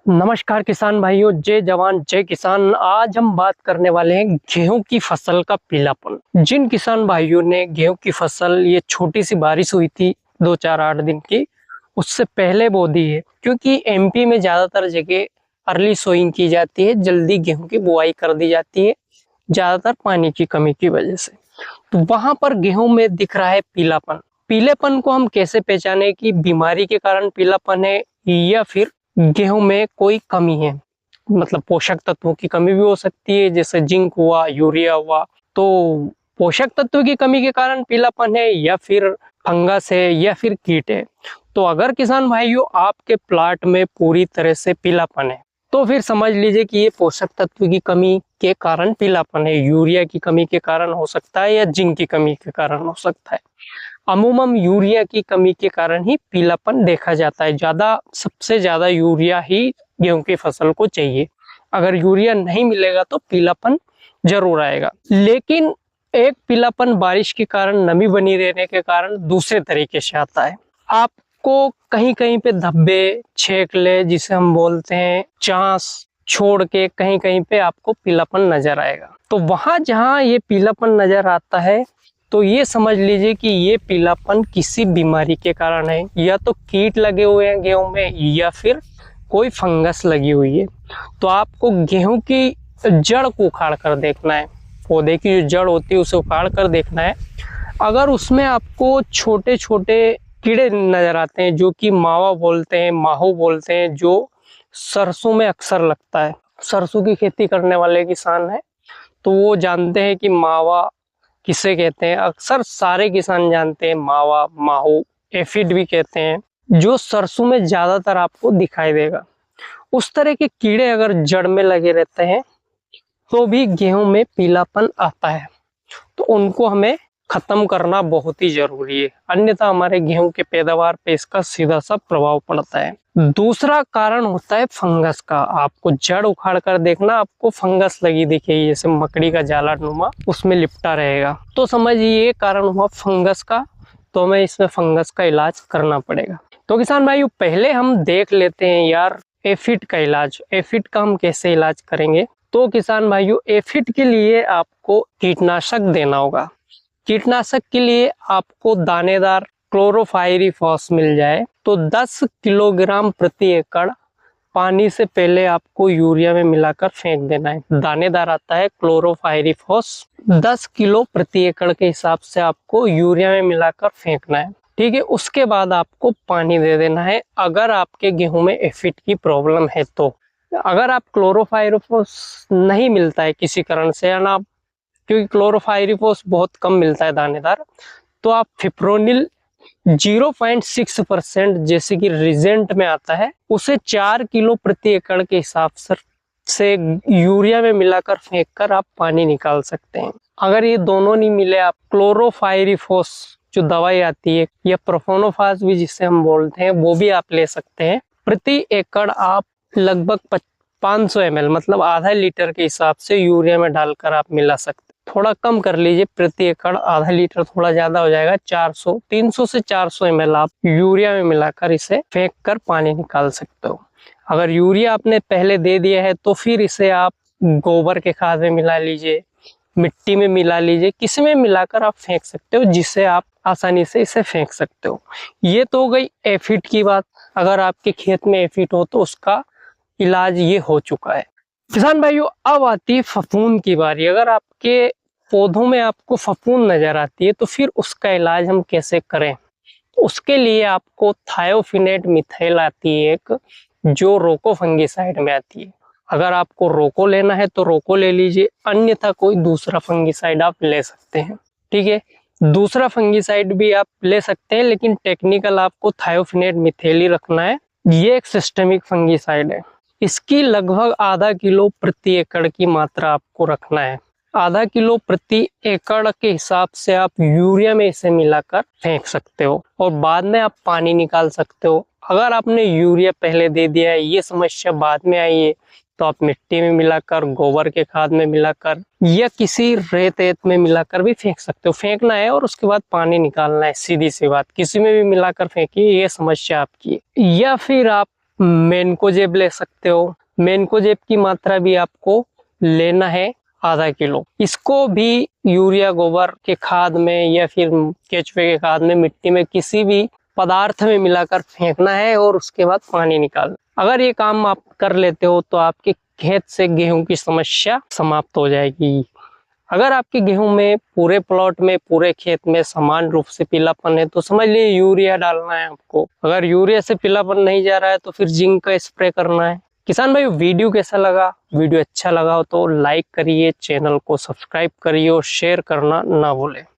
नमस्कार किसान भाइयों, जय जवान जय किसान। आज हम बात करने वाले हैं गेहूं की फसल का पीलापन। जिन किसान भाइयों ने गेहूं की फसल, ये छोटी सी बारिश हुई थी 2-4-8 दिन की, उससे पहले बो दी है, क्योंकि एमपी में ज्यादातर जगह अर्ली सोइंग की जाती है, जल्दी गेहूं की बुआई कर दी जाती है, ज्यादातर पानी की कमी की वजह से। तो वहां पर गेहूं में दिख रहा है पीलापन। पीलेपन को हम कैसे पहचाने कि बीमारी के कारण पीलापन है या फिर गेहूं में कोई कमी है, मतलब पोषक तत्वों की कमी भी हो सकती है, जैसे जिंक हुआ, यूरिया हुआ। तो पोषक तत्वों की कमी के कारण पीलापन है या फिर फंगस है या फिर कीट है। तो अगर किसान भाइयों आपके प्लाट में पूरी तरह से पीलापन है तो फिर समझ लीजिए कि ये पोषक तत्व की कमी के कारण पीलापन है। यूरिया की कमी के कारण हो सकता है या जिंक की कमी के कारण हो सकता है। अमूमन यूरिया की कमी के कारण ही पीलापन देखा जाता है। सबसे ज्यादा यूरिया ही गेहूं की फसल को चाहिए। अगर यूरिया नहीं मिलेगा तो पीलापन जरूर आएगा। लेकिन एक पीलापन बारिश के कारण, नमी बनी रहने के कारण दूसरे तरीके से आता है। आपको कहीं कहीं पे धब्बे, छेकले जिसे हम बोलते हैं, चांस छोड़ के कहीं कहीं पे आपको पीलापन नजर आएगा। तो वहां जहां ये पीलापन नजर आता है तो ये समझ लीजिए कि ये पीलापन किसी बीमारी के कारण है, या तो कीट लगे हुए हैं गेहूं में या फिर कोई फंगस लगी हुई है। तो आपको गेहूं की जड़ को उखाड़ कर देखना है। पौधे की जो जड़ होती है उसे उखाड़ कर देखना है। अगर उसमें आपको छोटे छोटे कीड़े नजर आते हैं, जो कि मावा बोलते हैं, माहो बोलते हैं, जो सरसों में अक्सर लगता है। सरसों की खेती करने वाले किसान है तो वो जानते हैं कि मावा किसे कहते हैं। अक्सर सारे किसान जानते हैं, मावा, माहो, एफिड भी कहते हैं, जो सरसों में ज्यादातर आपको दिखाई देगा। उस तरह के कीड़े अगर जड़ में लगे रहते हैं तो भी गेहूं में पीलापन आता है। तो उनको हमें खत्म करना बहुत ही जरूरी है, अन्यथा हमारे गेहूं के पैदावार पे इसका सीधा सा प्रभाव पड़ता है। दूसरा कारण होता है फंगस का। आपको जड़ उखाड़ कर देखना, आपको फंगस लगी दिखेगी, जैसे मकड़ी का जाला नुमा उसमें लिपटा रहेगा, तो समझिए ये कारण हुआ फंगस का। तो हमें इसमें फंगस का इलाज करना पड़ेगा। तो किसान भाइयों, पहले हम देख लेते हैं यार एफिड का इलाज। एफिड का हम कैसे इलाज करेंगे? तो किसान भाइयों, एफिड के लिए आपको कीटनाशक देना होगा। कीटनाशक के लिए आपको दानेदार क्लोरोफाइरिफॉस मिल जाए तो 10 किलोग्राम प्रति एकड़ पानी से पहले आपको यूरिया में मिलाकर फेंक देना है। दानेदार आता है क्लोरोफाइरिफॉस, 10 किलो प्रति एकड़ के हिसाब से आपको यूरिया में मिलाकर फेंकना है। ठीक है, उसके बाद आपको पानी दे देना है। अगर आपके गेहूं में एफिड की प्रॉब्लम है तो अगर आप क्लोरोफाइरिफॉस नहीं मिलता है किसी कारण से, या ना, क्योंकि क्लोरोफाइरिफॉस बहुत कम मिलता है दानेदार, तो आप फिप्रोनिल 0.6% जैसे कि रिजेंट में आता है, उसे 4 किलो प्रति एकड़ के हिसाब से यूरिया में मिलाकर फेंक कर आप पानी निकाल सकते हैं। अगर ये दोनों नहीं मिले, आप क्लोरोफाइरिफॉस जो दवाई आती है, या प्रोफोनोफास भी जिसे हम बोलते हैं, वो भी आप ले सकते हैं। प्रति एकड़ आप लगभग 500 ml, मतलब आधा लीटर के हिसाब से यूरिया में डालकर आप मिला सकते हैं। थोड़ा कम कर लीजिए, प्रति एकड़ आधा लीटर थोड़ा ज्यादा हो जाएगा। 300 से 400 ml आप यूरिया में मिलाकर इसे फेंक कर पानी निकाल सकते हो। अगर यूरिया आपने पहले दे दिया है तो फिर इसे आप गोबर के खाद में मिला लीजिए, मिट्टी में मिला लीजिए, किसी में मिलाकर आप फेंक सकते हो, जिससे आप आसानी से इसे फेंक सकते हो। ये तो हो गई एफिड की बात। अगर आपके खेत में एफिड हो तो उसका इलाज ये हो चुका है। किसान भाइयों, अब आती है फफूंद की बारी। अगर आपके पौधों में आपको फफूंद नजर आती है तो फिर उसका इलाज हम कैसे करें? उसके लिए आपको थायोफिनेट मिथाइल आती है एक, जो रोको फंगिसाइड में आती है। अगर आपको रोको लेना है तो रोको ले लीजिए, अन्यथा कोई दूसरा फंगिसाइड आप ले सकते हैं। ठीक है, दूसरा फंगिसाइड भी आप ले सकते हैं, लेकिन टेक्निकल आपको थायोफिनेट मिथाइल ही रखना है। ये एक सिस्टेमिक फंगिसाइड है। इसकी लगभग आधा किलो प्रति एकड़ की मात्रा आपको रखना है। आधा किलो प्रति एकड़ के हिसाब से आप यूरिया में इसे मिलाकर फेंक सकते हो और बाद में आप पानी निकाल सकते हो। अगर आपने यूरिया पहले दे दिया है, ये समस्या बाद में आई है, तो आप मिट्टी में मिलाकर, गोबर के खाद में मिलाकर, या किसी रेत में मिलाकर भी फेंक सकते हो। फेंकना है और उसके बाद पानी निकालना है, सीधी सी बात। किसी में भी मिलाकर फेंकिए, ये समस्या आपकी है। या फिर आप मैनकोजेब ले सकते हो। मैनकोजेब की मात्रा भी आपको लेना है आधा किलो। इसको भी यूरिया गोबर के खाद में या फिर केचुए के खाद में, मिट्टी में, किसी भी पदार्थ में मिलाकर फेंकना है और उसके बाद पानी निकालना। अगर ये काम आप कर लेते हो तो आपके खेत से गेहूं की समस्या समाप्त हो जाएगी। अगर आपके गेहूं में पूरे प्लॉट में, पूरे खेत में समान रूप से पीलापन है तो समझ लिए यूरिया डालना है आपको। अगर यूरिया से पीलापन नहीं जा रहा है तो फिर जिंक का स्प्रे करना है। किसान भाई, वीडियो कैसा लगा? वीडियो अच्छा लगा हो तो लाइक करिए, चैनल को सब्सक्राइब करिए और शेयर करना ना भूलें।